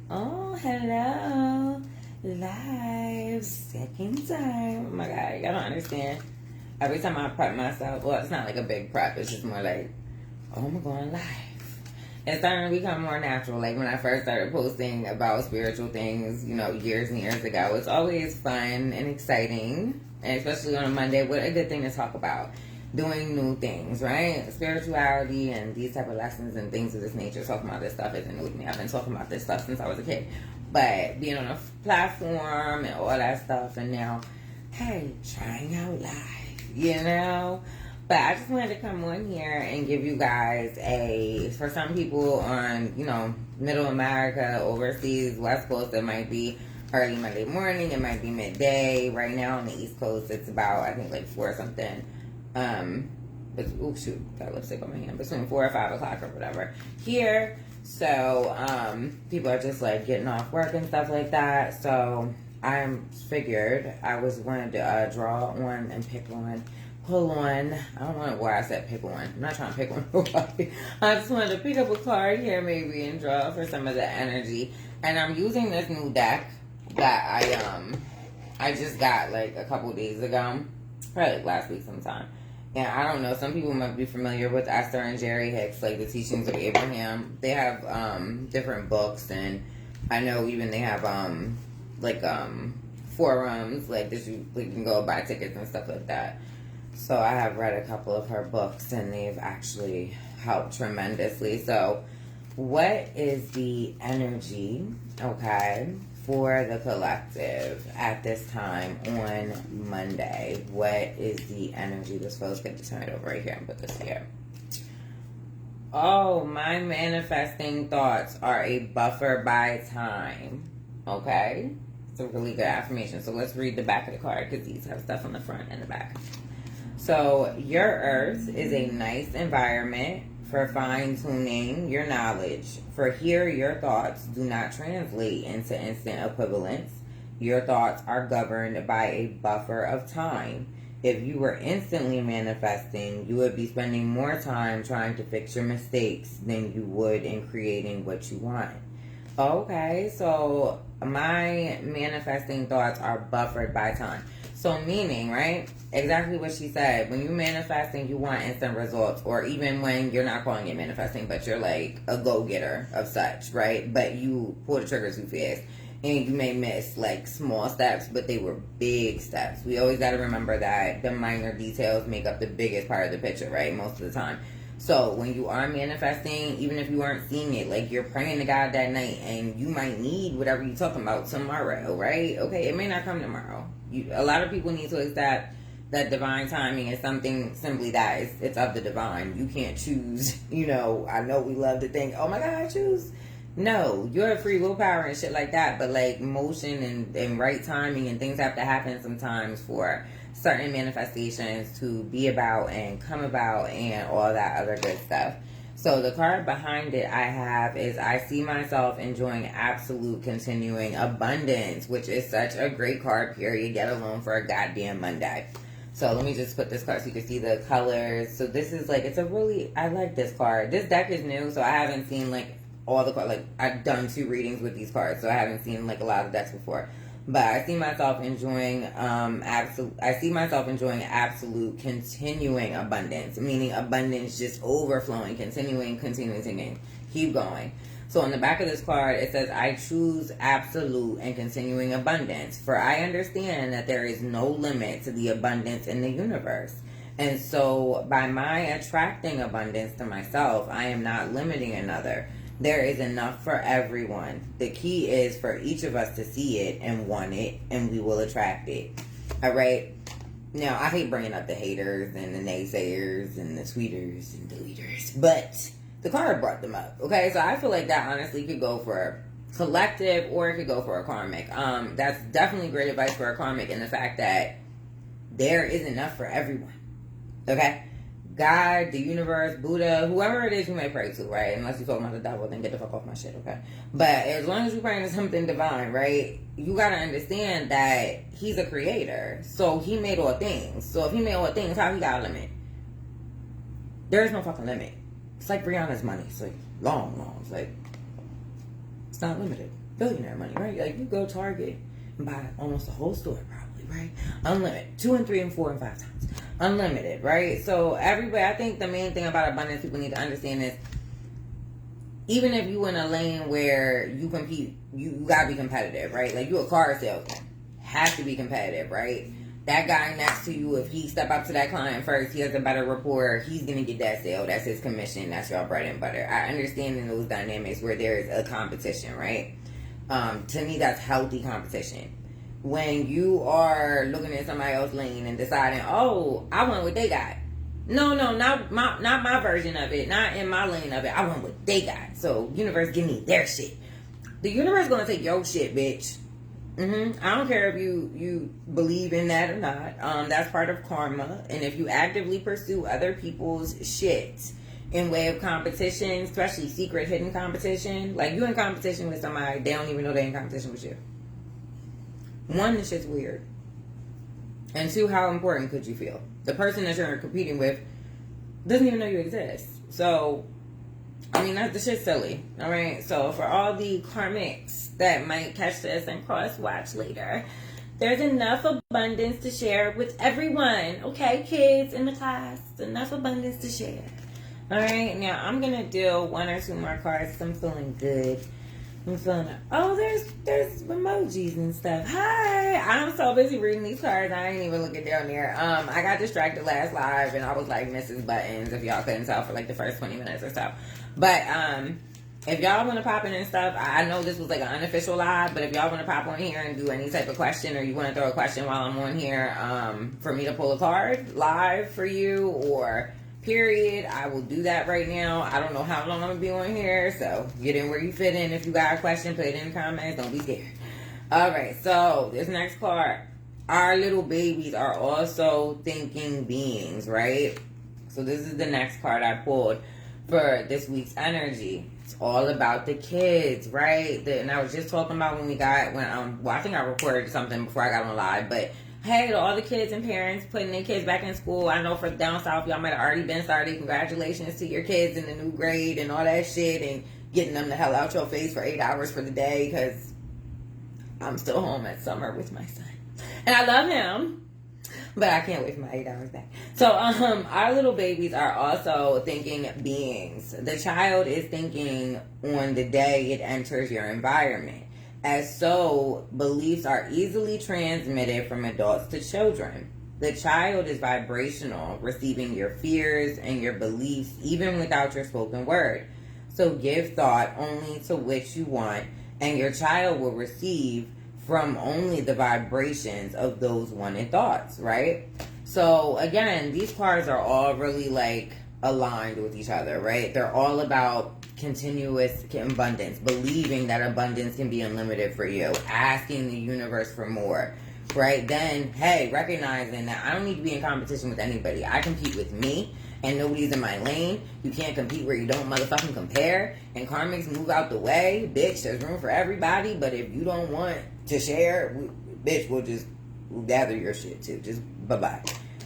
Oh, hello. Live. Second time. Oh my God. Y'all don't understand. Every time I prep myself, well, it's not like a big prep. It's just more like, oh, I'm going live. It's starting to become more natural. Like when I first started posting about spiritual things, years and years ago, it's always fun and exciting. And especially on a Monday, what a good thing to talk about. Doing new things, right? Spirituality and these type of lessons and things of this nature. Talking about this stuff isn't new to me. I've been talking about this stuff since I was a kid. But being on a platform and all that stuff, and now, hey, trying out live, But I just wanted to come on here and give you guys for some people on, middle America, overseas, West Coast, it might be early Monday morning, it might be midday. Right now on the East Coast, it's about, I think, like 4 something. But got lipstick on my hand. Between 4 or 5 o'clock or whatever here. So, people are just like getting off work and stuff like that. So, I figured I was wanted to draw one and pick one. Pull on. I don't know why I said pick one. I'm not trying to pick one. I just wanted to pick up a card here maybe and draw for some of the energy. And I'm using this new deck that I just got like a couple days ago. Probably like last week sometime. And I don't know, some people might be familiar with Esther and Jerry Hicks, like the teachings of Abraham. They have different books, and I know even they have forums like this. You can go buy tickets and stuff like that. So I have read a couple of her books, and they've actually helped tremendously. So what is the energy, for the collective at this time on Monday? What is the energy? This feels good to turn it over right here and put this here. Oh, my manifesting thoughts are a buffer by time. Okay? It's a really good affirmation. So let's read the back of the card because these have stuff on the front and the back. So your earth is a nice environment for fine-tuning your knowledge. For here, your thoughts do not translate into instant equivalence. Your thoughts are governed by a buffer of time. If you were instantly manifesting, you would be spending more time trying to fix your mistakes than you would in creating what you want. Okay, so my manifesting thoughts are buffered by time. So meaning, right, exactly what she said, when you manifesting, you want instant results, or even when you're not calling it manifesting, but you're like a go-getter of such, right? But you pull the trigger too fast, and you may miss like small steps, but they were big steps. We always got to remember that the minor details make up the biggest part of the picture, right, most of the time. So when you are manifesting, even if you aren't seeing it, like you're praying to God that night, and you might need whatever you're talking about tomorrow, right? Okay, it may not come tomorrow. A lot of people need to accept that divine timing is something simply that it's of the divine. You can't choose. I know we love to think, oh my God, I choose. No, you have free willpower and shit like that, but like motion and right timing and things have to happen sometimes for certain manifestations to be about and come about and all that other good stuff. So the card behind it I have is I see myself enjoying absolute continuing abundance, which is such a great card, period, get alone for a goddamn Monday. So let me just put this card so you can see the colors. So this is like, I like this card. This deck is new, so I haven't seen like all the cards. Like I've done 2 readings with these cards, so I haven't seen like a lot of decks before. But I see myself enjoying absolute continuing abundance, meaning abundance just overflowing, continuing, keep going. So on the back of this card, it says, I choose absolute and continuing abundance, for I understand that there is no limit to the abundance in the universe. And so by my attracting abundance to myself, I am not limiting another. There is enough for everyone. The key is for each of us to see it and want it, and we will attract it. All right? Now, I hate bringing up the haters and the naysayers and the tweeters and deleters, but the card brought them up, okay? So I feel like that honestly could go for collective or it could go for a karmic. That's definitely great advice for a karmic in the fact that there is enough for everyone, okay? God, the universe, Buddha, whoever it is you may pray to, right? Unless you're talking about the devil, then get the fuck off my shit, okay? But as long as you're praying to something divine, right? You gotta understand that he's a creator. So he made all things. So if he made all things, how he got a limit? There is no fucking limit. It's like Brianna's money. It's like long. It's like, it's not limited. billionaire money, right? Like, you go Target and buy almost the whole store, probably, right? Unlimited. 2 and 3 and 4 and 5 times. Unlimited, right? So everybody, I think the main thing about abundance people need to understand is, even if you in a lane where you compete, you gotta be competitive, right? Like, you a car salesman, have to be competitive, right? That guy next to you, if he step up to that client first, he has a better rapport, he's gonna get that sale. That's his commission. That's your bread and butter. I understand in those dynamics where there's a competition, right? To me, that's healthy competition. When you are looking at somebody else's lane and deciding, oh, I want what they got. No, not my version of it. Not in my lane of it. I want what they got. So, universe, give me their shit. The universe gonna take your shit, bitch. I don't care if you believe in that or not. That's part of karma. And if you actively pursue other people's shit in way of competition, especially secret hidden competition, like, you in competition with somebody, they don't even know they in competition with you. One, this shit's weird. And two, how important could you feel? The person that you're competing with doesn't even know you exist. So, I mean, the shit's silly. All right. So, for all the karmics that might catch this and cross watch later, there's enough abundance to share with everyone. Okay, kids in the class, enough abundance to share. All right. Now, I'm going to do 1 or 2 more cards because I'm feeling good. I'm feeling it. Oh, there's emojis and stuff. Hi. I'm so busy reading these cards. I ain't even looking down there. I got distracted last live and I was like Mrs. Buttons, if y'all couldn't tell, for like the first 20 minutes or so. But if y'all want to pop in and stuff, I know this was like an unofficial live, but if y'all want to pop on here and do any type of question, or you want to throw a question while I'm on here, for me to pull a card live for you, or period, I will do that right now. I don't know how long I'm gonna be on here, so get in where you fit in. If you got a question, put it in the comments. Don't be scared. All right, so this next card, our little babies are also thinking beings, right? So this is the next card I pulled for this week's energy. It's all about the kids, right? And I was just talking about when I think I recorded something before I got on live, but hey, to all the kids and parents putting their kids back in school. I know for down south, y'all might have already been started. Congratulations to your kids in the new grade and all that shit, and getting them the hell out your face for 8 hours for the day, because I'm still home at summer with my son. And I love him, but I can't wait for my 8 hours back. So, our little babies are also thinking beings. The child is thinking on the day it enters your environment. As so, beliefs are easily transmitted from adults to children. The child is vibrational, receiving your fears and your beliefs even without your spoken word. So give thought only to which you want, and your child will receive from only the vibrations of those wanted thoughts, right? So again, these cards are all really like aligned with each other, right? They're all about continuous abundance, believing that abundance can be unlimited for you, asking the universe for more, right? Then, hey, recognizing that I don't need to be in competition with anybody. I compete with me, and nobody's in my lane. You can't compete where you don't motherfucking compare. And karmics, move out the way. Bitch, there's room for everybody, but if you don't want to share, we'll gather your shit too. Just bye-bye.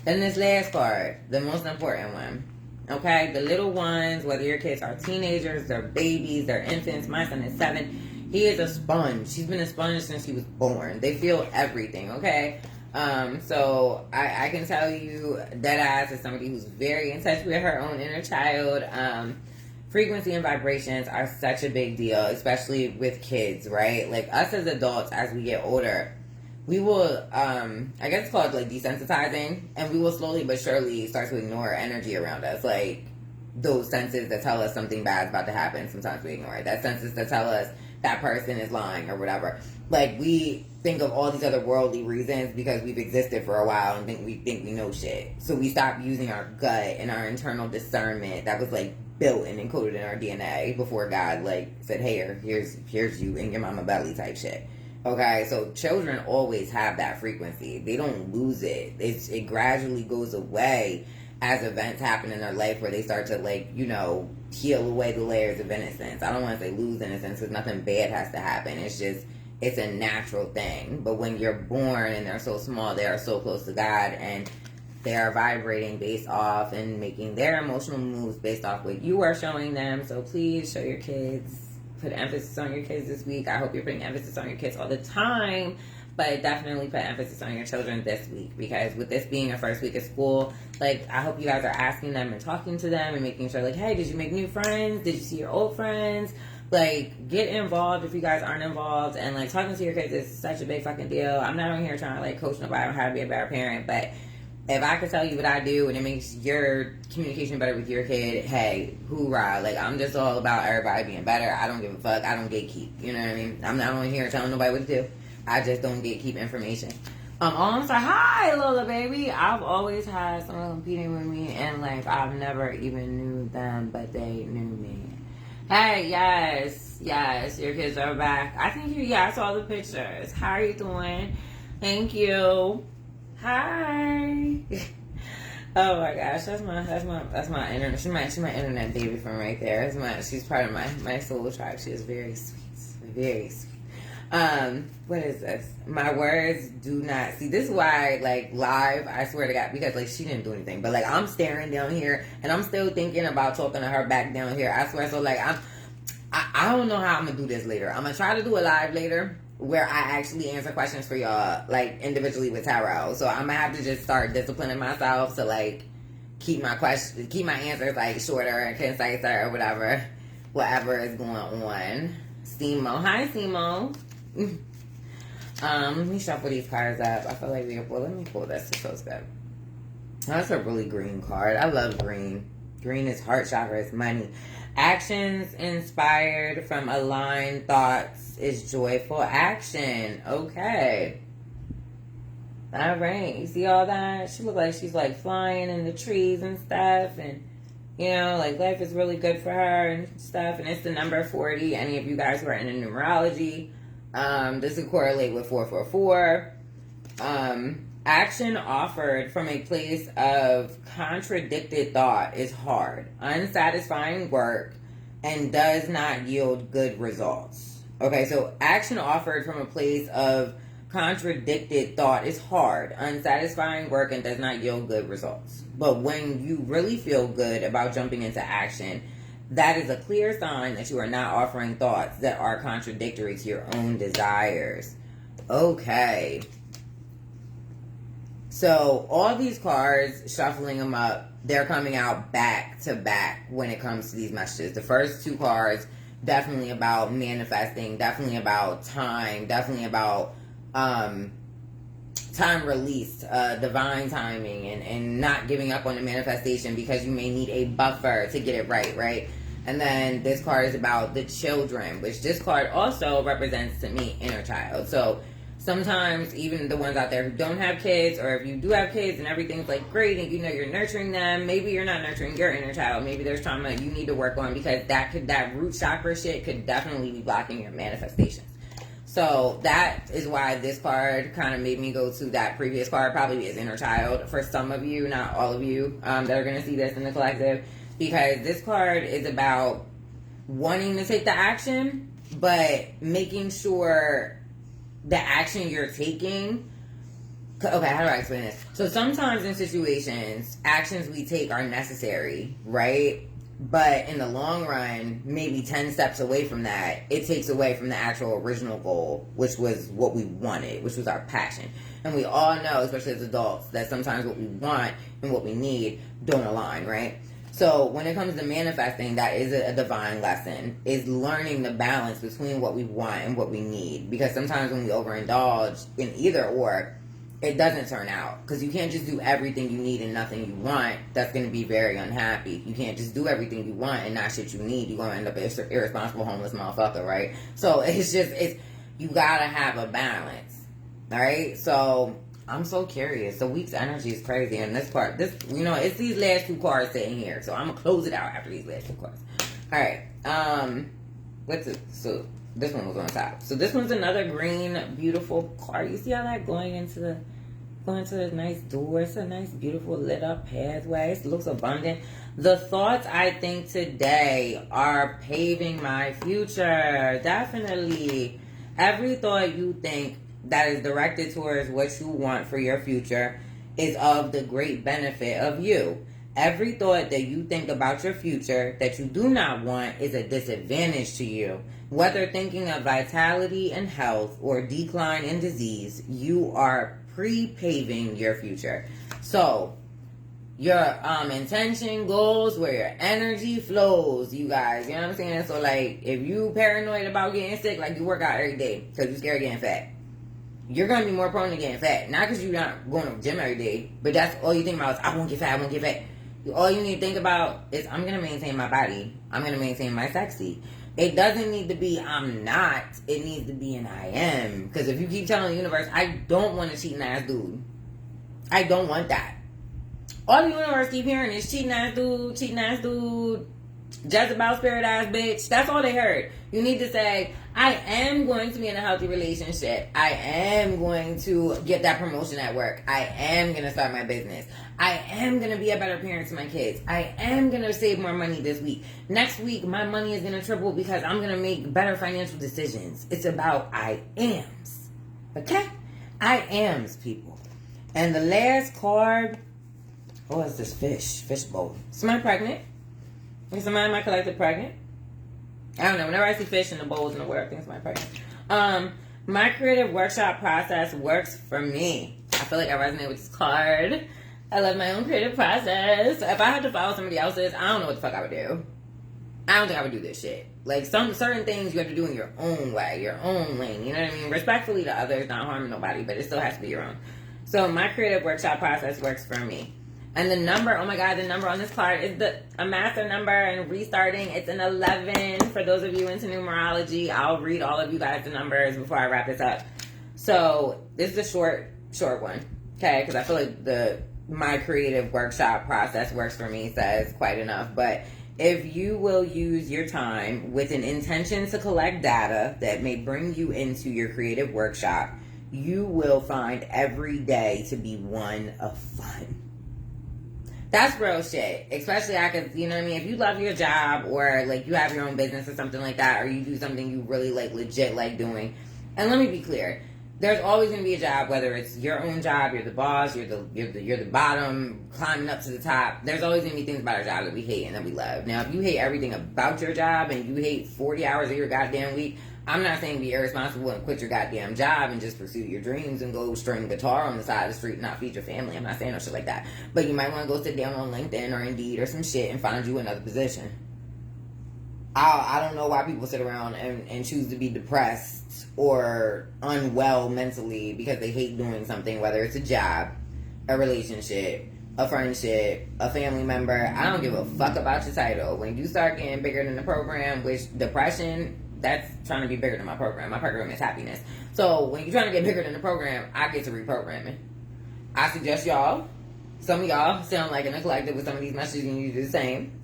And this last card, the most important one. Okay, the little ones, whether your kids are teenagers, they're babies, they're infants. My son is 7. He is a sponge. He's been a sponge since he was born. They feel everything, okay? So I can tell you, deadass, as somebody who's very in touch with her own inner child, frequency and vibrations are such a big deal, especially with kids, right? Like, us as adults, as we get older, we will, I guess it's called like desensitizing, and we will slowly but surely start to ignore energy around us. Like, those senses that tell us something bad's about to happen, sometimes we ignore it. That senses that tell us that person is lying or whatever. Like, we think of all these other worldly reasons because we've existed for a while and think we know shit. So we stop using our gut and our internal discernment that was like built and encoded in our DNA before God like said, hey, here's you in your mama belly type shit. Okay, so children always have that frequency. They don't lose it. It gradually goes away as events happen in their life where they start to, like, you know, peel away the layers of innocence. I don't want to say lose innocence because nothing bad has to happen. It's just, it's a natural thing. But when you're born and they're so small, they are so close to God, and they are vibrating based off and making their emotional moves based off what you are showing them. So please show your kids put emphasis on your kids this week. I hope you're putting emphasis on your kids all the time, but definitely put emphasis on your children this week, because with this being a first week of school, like, I hope you guys are asking them and talking to them and making sure, like, hey, did you make new friends? Did you see your old friends? Like, get involved if you guys aren't involved. And, like, talking to your kids is such a big fucking deal. I'm not on here trying to, like, coach nobody on how to be a better parent, but if I could tell you what I do and it makes your communication better with your kid, hey, hoorah. Like, I'm just all about everybody being better. I don't give a fuck. I don't gatekeep. You know what I mean? I'm not on here telling nobody what to do. I just don't gatekeep information. I'm sorry. Hi, Lola, baby. I've always had someone competing with me, and, like, I've never even knew them, but they knew me. Hey, yes, your kids are back. I think I saw the pictures. How are you doing? Thank you. Hi. Oh my gosh, that's my internet. She's my internet baby from right there. She's part of my soul tribe. She is very sweet, very sweet. What is this? My words do not see. This is why, like, live, I swear to God, because, like, she didn't do anything, but, like, I'm staring down here and I'm still thinking about talking to her back down here. I swear. So, like, I don't know how I'm gonna do this later. I'm gonna try to do a live later where I actually answer questions for y'all, like, individually with tarot. So I'm gonna have to just start disciplining myself to, like, keep my answers, like, shorter and conciser or whatever is going on. Simo, hi Simo. Let me shuffle these cards up. I feel like let me pull this. It feels good. That's a really green card. I love green. Green is heart chakra, it's money. Actions inspired from aligned thoughts is joyful action. Okay. All right. You see all that? She looks like she's, like, flying in the trees and stuff. And, you know, like, life is really good for her and stuff. And it's the number 40. Any of you guys who are into numerology, this would correlate with 444. Action offered from a place of contradicted thought is hard, unsatisfying work, and does not yield good results. Okay, so action offered from a place of contradicted thought is hard, unsatisfying work, and does not yield good results. But when you really feel good about jumping into action, that is a clear sign that you are not offering thoughts that are contradictory to your own desires. Okay. So all these cards, shuffling them up, they're coming out back to back when it comes to these messages. The first two cards, definitely about manifesting, definitely about time, definitely about time released, divine timing, and not giving up on the manifestation because you may need a buffer to get it right? And then this card is about the children, which this card also represents to me inner child. So sometimes even the ones out there who don't have kids, or if you do have kids and everything's, like, great and you know you're nurturing them, maybe you're not nurturing your inner child. Maybe there's trauma you need to work on, because that root chakra shit could definitely be blocking your manifestations. So that is why this card kind of made me go to that previous card, probably is inner child for some of you, not all of you that are going to see this in the collective, because this card is about wanting to take the action, but making sure the action you're taking. Okay, how do I explain this? So sometimes in situations, actions we take are necessary, right? But in the long run, maybe 10 steps away from that, it takes away from the actual original goal, which was what we wanted, which was our passion. And we all know, especially as adults, that sometimes what we want and what we need don't align, right? So when it comes to manifesting, that is a divine lesson, is learning the balance between what we want and what we need. Because sometimes when we overindulge in either or, it doesn't turn out. Because you can't just do everything you need and nothing you want. That's going to be very unhappy. You can't just do everything you want and not shit you need. You're going to end up an irresponsible homeless motherfucker, right? So you got to have a balance, all right? So I'm so curious. The week's energy is crazy. And it's these last two cards sitting here. So I'm going to close it out after these last two cards. All right. So this one was on top. So this one's another green, beautiful card. You see how that going into the nice door? It's a nice, beautiful, lit up pathway. It looks abundant. The thoughts I think today are paving my future. Definitely. Every thought you think that is directed towards what you want for your future is of the great benefit of you. Every thought that you think about your future that you do not want is a disadvantage to you. Whether thinking of vitality and health or decline in disease, you are pre-paving your future. So, your intention goes where your energy flows, you guys. You know what I'm saying? So, like, if you paranoid about getting sick, like, you work out every day because you're scared of getting fat, you're going to be more prone to getting fat. Not because you're not going to the gym every day, but that's all you think about is, I won't get fat, I won't get fat. All you need to think about is, I'm going to maintain my body. I'm going to maintain my sexy. It doesn't need to be I'm not. It needs to be an I am. Because if you keep telling the universe, I don't want a cheating ass dude. I don't want that. All the universe keep hearing is cheating ass dude, Jezebel spirit ass bitch. That's all they heard. You need to say, I am going to be in a healthy relationship. I am going to get that promotion at work. I am going to start my business. I am going to be a better parent to my kids. I am going to save more money this week. Next week, my money is going to triple because I'm going to make better financial decisions. It's about I ams. Okay? I ams, people. And the last card, oh, it's this fish bowl. Somebody pregnant? Is somebody in my collective pregnant? I don't know. Whenever I see fish in the bowls in the world, I think somebody pregnant. My creative workshop process works for me. I feel like I resonate with this card. I love my own creative process. If I had to follow somebody else's, I don't know what the fuck I would do. I don't think I would do this shit. Like, some certain things you have to do in your own way, your own lane. You know what I mean? Respectfully to others, not harming nobody, but it still has to be your own. So my creative workshop process works for me. And the number, oh my God, the number on this card is a master number, and restarting, it's an 11. For those of you into numerology, I'll read all of you guys the numbers before I wrap this up. So this is a short one, okay? Because I feel like my creative workshop process works for me says quite enough. But if you will use your time with an intention to collect data that may bring you into your creative workshop, you will find every day to be one of fun. That's real shit. Especially, you know what I mean? If you love your job, or like you have your own business or something like that, or you do something you really like legit like doing. And let me be clear. There's always going to be a job, whether it's your own job, you're the boss, you're the bottom, climbing up to the top. There's always going to be things about our job that we hate and that we love. Now, if you hate everything about your job and you hate 40 hours of your goddamn week, I'm not saying be irresponsible and quit your goddamn job and just pursue your dreams and go string guitar on the side of the street and not feed your family. I'm not saying no shit like that. But you might want to go sit down on LinkedIn or Indeed or some shit and find you another position. I don't know why people sit around and choose to be depressed or unwell mentally because they hate doing something, whether it's a job, a relationship, a friendship, a family member. I don't give a fuck about your title. When you start getting bigger than the program, which depression, that's trying to be bigger than my program. My program is happiness. So when you're trying to get bigger than the program, I get to reprogramming. I suggest y'all, some of y'all sound like in a collective with some of these messages and you do the same.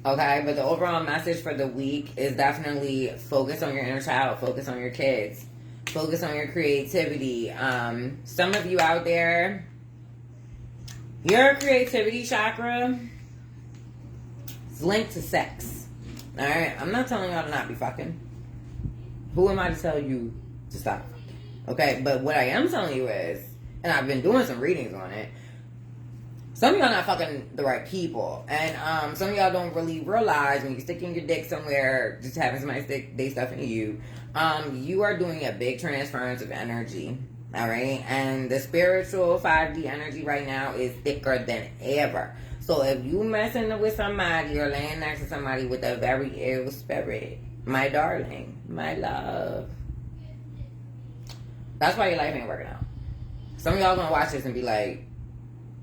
Okay, but the overall message for the week is definitely focus on your inner child, focus on your kids, focus on your creativity. Some of you out there, your creativity chakra is linked to sex. Alright, I'm not telling y'all to not be fucking. Who am I to tell you to stop fucking? Okay, but what I am telling you is, and I've been doing some readings on it, some of y'all not fucking the right people. And some of y'all don't really realize when you're sticking your dick somewhere, just having somebody stick their stuff into you, you are doing a big transference of energy. Alright? And the spiritual 5D energy right now is thicker than ever. So if you messing with somebody or laying next to somebody with a very ill spirit, my darling, my love, that's why your life ain't working out. Some of y'all gonna watch this and be like,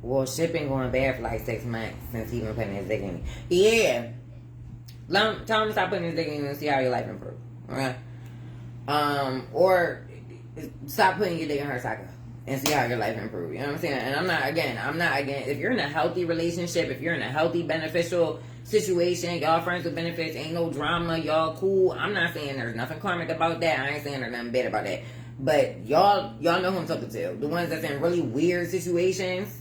well, shit been going bad for like 6 months since he been putting his dick in me. Yeah. Tell him to stop putting his dick in you and see how your life improve. Okay? Or stop putting your dick in her cycle and see how your life improve. You know what I'm saying? And I'm not again. If you're in a healthy relationship, if you're in a healthy, beneficial situation, y'all friends with benefits, ain't no drama, y'all cool. I'm not saying there's nothing karmic about that. I ain't saying there's nothing bad about that. But y'all know who I'm talking to. The ones that's in really weird situations.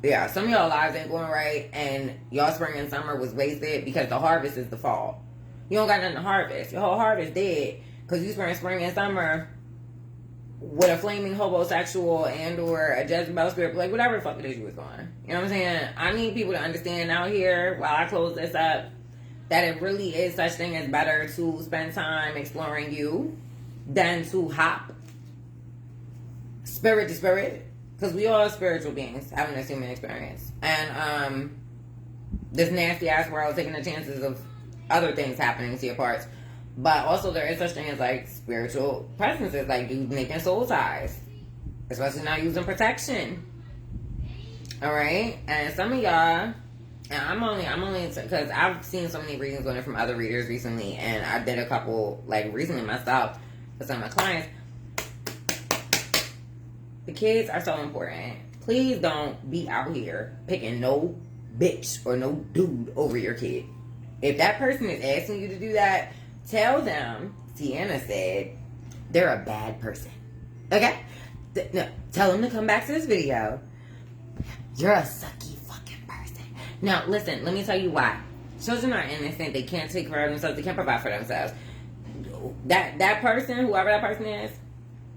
Yeah, some of y'all lives ain't going right, and y'all spring and summer was wasted because the harvest is the fall. You don't got nothing to harvest. Your whole harvest dead because you spring and summer with a flaming homosexual and or a Jezebel spirit, like whatever the fuck it is you was going. You know what I'm saying? I need people to understand out here, while I close this up, that it really is such thing as better to spend time exploring you than to hop spirit to spirit. Because we all are spiritual beings having this human experience. And this nasty ass world taking the chances of other things happening to your parts. But also there is such thing as like spiritual presences, like dudes making soul ties. Especially not using protection. Alright? And some of y'all, and I'm only because I've seen so many readings on it from other readers recently, and I did a couple like recently myself for some of my clients. The kids are so important. Please don't be out here picking no bitch or no dude over your kid. If that person is asking you to do that, tell them, Tianna said, they're a bad person. Okay? No, tell them to come back to this video. You're a sucky fucking person. Now, listen, let me tell you why. Children are innocent. They can't take care of themselves. They can't provide for themselves. That person, whoever that person is,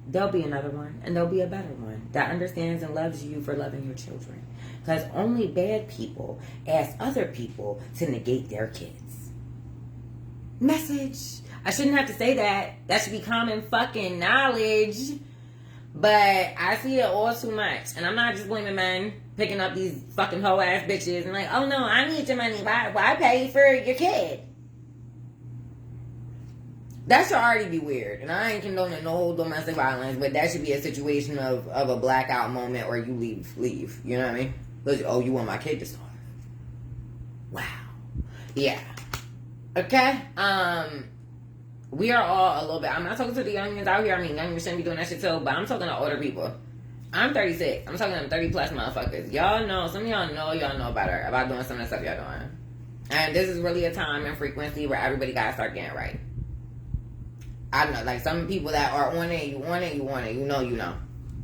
there'll be another one, and there'll be a better one that understands and loves you for loving your children. Because only bad people ask other people to negate their kids. Message. I shouldn't have to say that. That should be common fucking knowledge. But I see it all too much. And I'm not just blaming men picking up these fucking hoe ass bitches and like, oh no, I need your money. Why pay for your kid? That should already be weird. And I ain't condoning no domestic violence, but that should be a situation of a blackout moment or you leave. You know what I mean? Oh, you want my kid to starve? Wow. Yeah. Okay? We are all a little bit... I'm not talking to the youngins out here. I mean, youngins shouldn't be doing that shit too, but I'm talking to older people. I'm 36. I'm talking to 30 plus motherfuckers. Y'all know, some of y'all know better about doing some of the stuff y'all doing. And this is really a time and frequency where everybody gotta start getting right. I don't know, like some people that are on it, you want it, you know.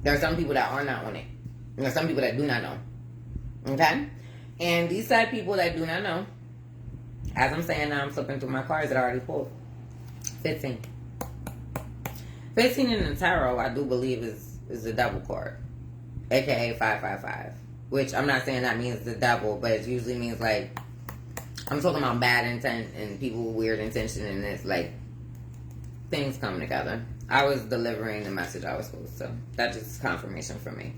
There are some people that are not on it. And there are some people that do not know. Okay? And these side people that do not know, as I'm saying now, I'm flipping through my cards that I already pulled. 15. 15 in the tarot, I do believe is a double card. AKA 555. Which I'm not saying that means the devil, but it usually means like, I'm talking about bad intent and people with weird intention, and it's like, things come together. I was delivering the message I was supposed to. That's just confirmation for me.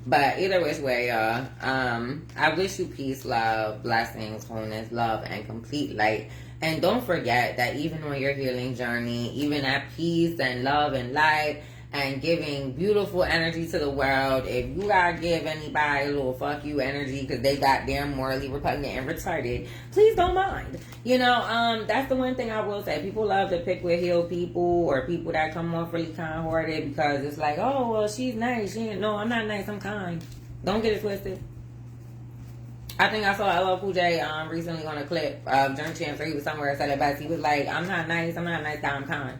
But either which way, I wish you peace, love, blessings, wholeness, love, and complete light. And don't forget that even on your healing journey, even at peace and love and light and giving beautiful energy to the world, if you gotta give anybody a little fuck you energy because they goddamn morally repugnant and retarded, please don't mind. You know, that's the one thing I will say. People love to pick with healed people or people that come off really kind-hearted because it's like, oh, well, she's nice. No, I'm not nice. I'm kind. Don't get it twisted. I think I saw LL Cool J recently on a clip of Journey Champs where he was somewhere said it best. He was like, I'm not nice guy, I'm kind.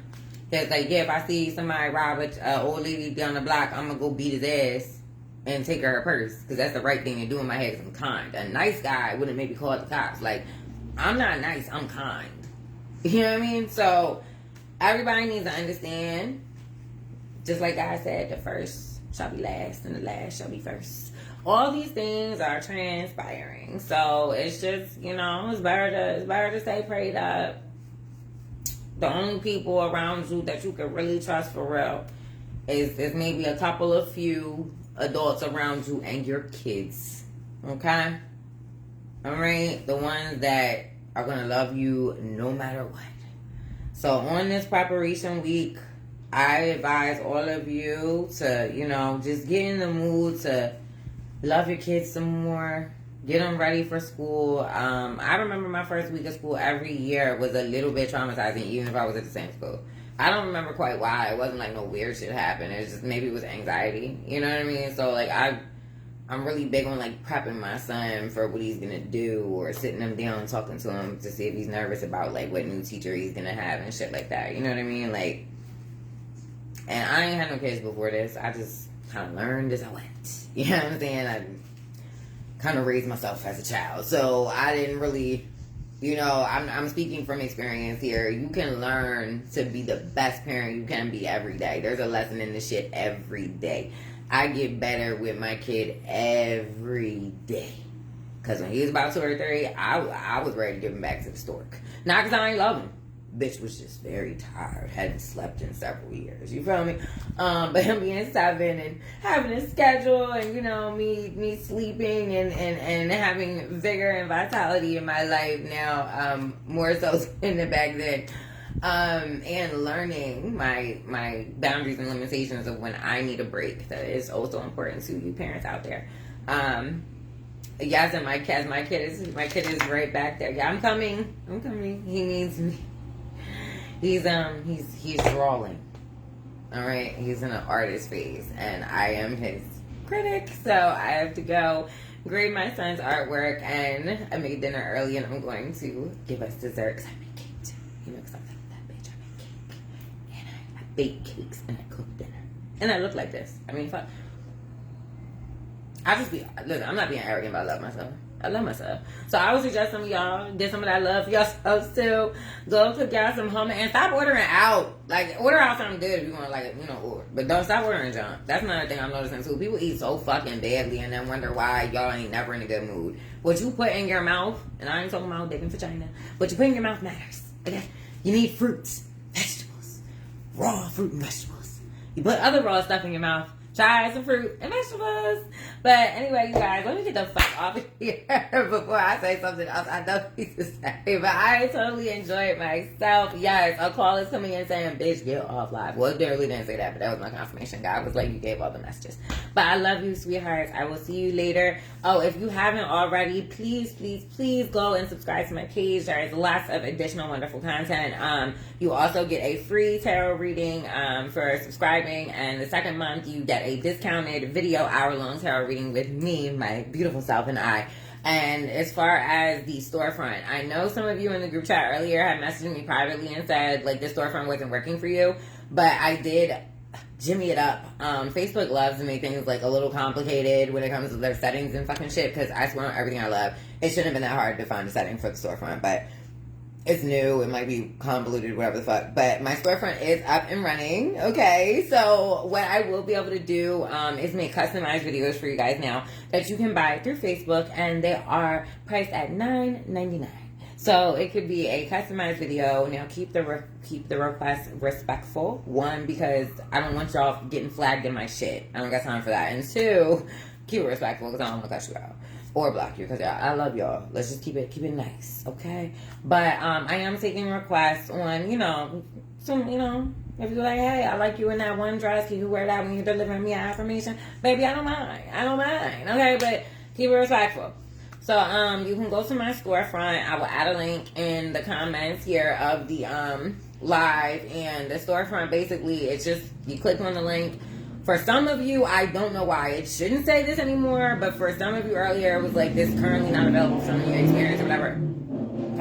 Because, like, yeah, if I see somebody rob an old lady down the block, I'm going to go beat his ass and take her purse. Because that's the right thing to do in my head because I'm kind. A nice guy wouldn't maybe call the cops. Like, I'm not nice, I'm kind. You know what I mean? So, everybody needs to understand, just like God said, the first shall be last and the last shall be first. All these things are transpiring. So, it's just, you know, it's better to stay prayed up. The only people around you that you can really trust for real is maybe a couple of few adults around you and your kids. Okay? Alright? The ones that are going to love you no matter what. So on this preparation week, I advise all of you to, you know, just get in the mood to love your kids some more. Get them ready for school. I remember my first week of school every year was a little bit traumatizing, even if I was at the same school. I don't remember quite why. It wasn't like no weird shit happened. It's just maybe it was anxiety. You know what I mean? So like I'm really big on like prepping my son for what he's gonna do, or sitting him down and talking to him to see if he's nervous about like what new teacher he's gonna have and shit like that. You know what I mean? Like, and I ain't had no kids before this. I just kind of learned as I went. You know what I'm saying? I kind of raised myself as a child, so I didn't really You know, I'm speaking from experience here. You can learn to be the best parent you can be every day. There's a lesson in this shit every day. I get better with my kid every day. Because when he was about 2 or 3, I was ready to give him back to the stork. Not because I ain't love him. Bitch was just very tired. Hadn't slept in several years. You feel me? But him being 7 and having a schedule and, you know, me sleeping and having vigor and vitality in my life now, more so than back then. And learning my boundaries and limitations of when I need a break. That is also important to you parents out there. Yes, and my kid is right back there. Yeah, I'm coming. He needs me. He's drawing. All right, he's in an artist phase, and I am his critic, so I have to go grade my son's artwork. And I made dinner early, and I'm going to give us dessert because I make cake too. You know, because I'm that bitch. I make cake, and I bake cakes, and I cook dinner, and I look like this. I mean, fuck. Listen, I'm not being arrogant, but I love myself. I love myself. So I would suggest some of y'all get some of that love for yourselves too. Go cook y'all some home and stop ordering out. Like, order out something good if you want to, like, you know, order. But don't stop ordering junk. That's another thing I'm noticing too. People eat so fucking badly and then wonder why y'all ain't never in a good mood. What you put in your mouth, and I ain't talking about dick and vagina, what you put in your mouth matters. Okay? You need fruits, vegetables, raw fruit and vegetables. You put other raw stuff in your mouth. Try some fruit and vegetables. But anyway, you guys, let me get the fuck off of here before I say something else I don't need to say. But I totally enjoyed myself. Yes, a call is coming in saying, bitch, get off live. Well, they really didn't say that, but that was my confirmation. God was like, you gave all the messages. But I love you, sweethearts. I will see you later. Oh, if you haven't already, please go and subscribe to my page. There is lots of additional wonderful content. You also get a free tarot reading for subscribing. And the second month, you get a discounted video hour-long tarot reading with me, my beautiful self, and I. And as far as the storefront, I know some of you in the group chat earlier had messaged me privately and said, like, the storefront wasn't working for you. But I did jimmy it up. Facebook loves to make things, like, a little complicated when it comes to their settings and fucking shit, because I swear on everything I love, it shouldn't have been that hard to find a setting for the storefront, but it's new, it might be convoluted, whatever the fuck, but my storefront is up and running. Okay, so what I will be able to do is make customized videos for you guys now that you can buy through Facebook, and they are priced at $9.99. So it could be a customized video. Now keep the request respectful. 1, because I don't want y'all getting flagged in my shit. I don't got time for that. And 2, keep it respectful because I don't want to cut you out or block you, because I love y'all. Let's just keep it nice, okay? But I am taking requests on, you know, some, you know, if you're like, hey, I like you in that one dress, can you wear that when you're delivering me an affirmation? Baby, I don't mind, okay? But keep it respectful. So you can go to my storefront. I will add a link in the comments here of the live, and the storefront, basically, it's just, you click on the link. For some of you, I don't know why it shouldn't say this anymore, but for some of you earlier, it was like, this currently not available from your experience or whatever,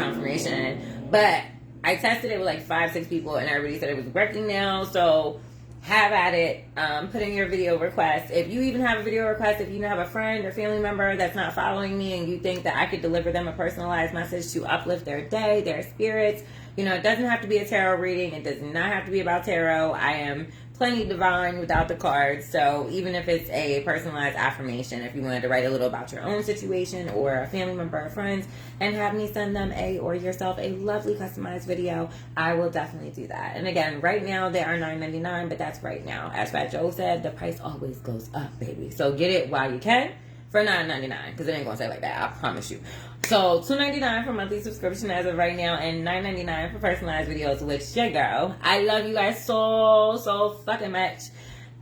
confirmation. But I tested it with like 5-6 people, and everybody said it was working now. So have at it. Put in your video request. If you even have a video request, if you have a friend or family member that's not following me and you think that I could deliver them a personalized message to uplift their day, their spirits, you know, it doesn't have to be a tarot reading. It does not have to be about tarot. I am plenty divine without the cards. So even if it's a personalized affirmation, if you wanted to write a little about your own situation or a family member or friends and have me send them or yourself a lovely customized video, I will definitely do that. And again, right now they are $9.99, but that's right now. As Fat Joe said, the price always goes up, baby. So get it while you can for $9.99, because it ain't gonna say like that, I promise you. So $2.99 for monthly subscription as of right now, and $9.99 for personalized videos with your girl. I love you guys so fucking much.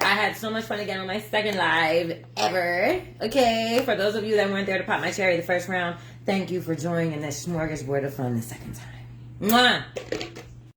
I had so much fun again on my second live ever. Okay, for those of you that weren't there to pop my cherry the first round, thank you for joining in this smorgasbord of fun the second time. Mwah!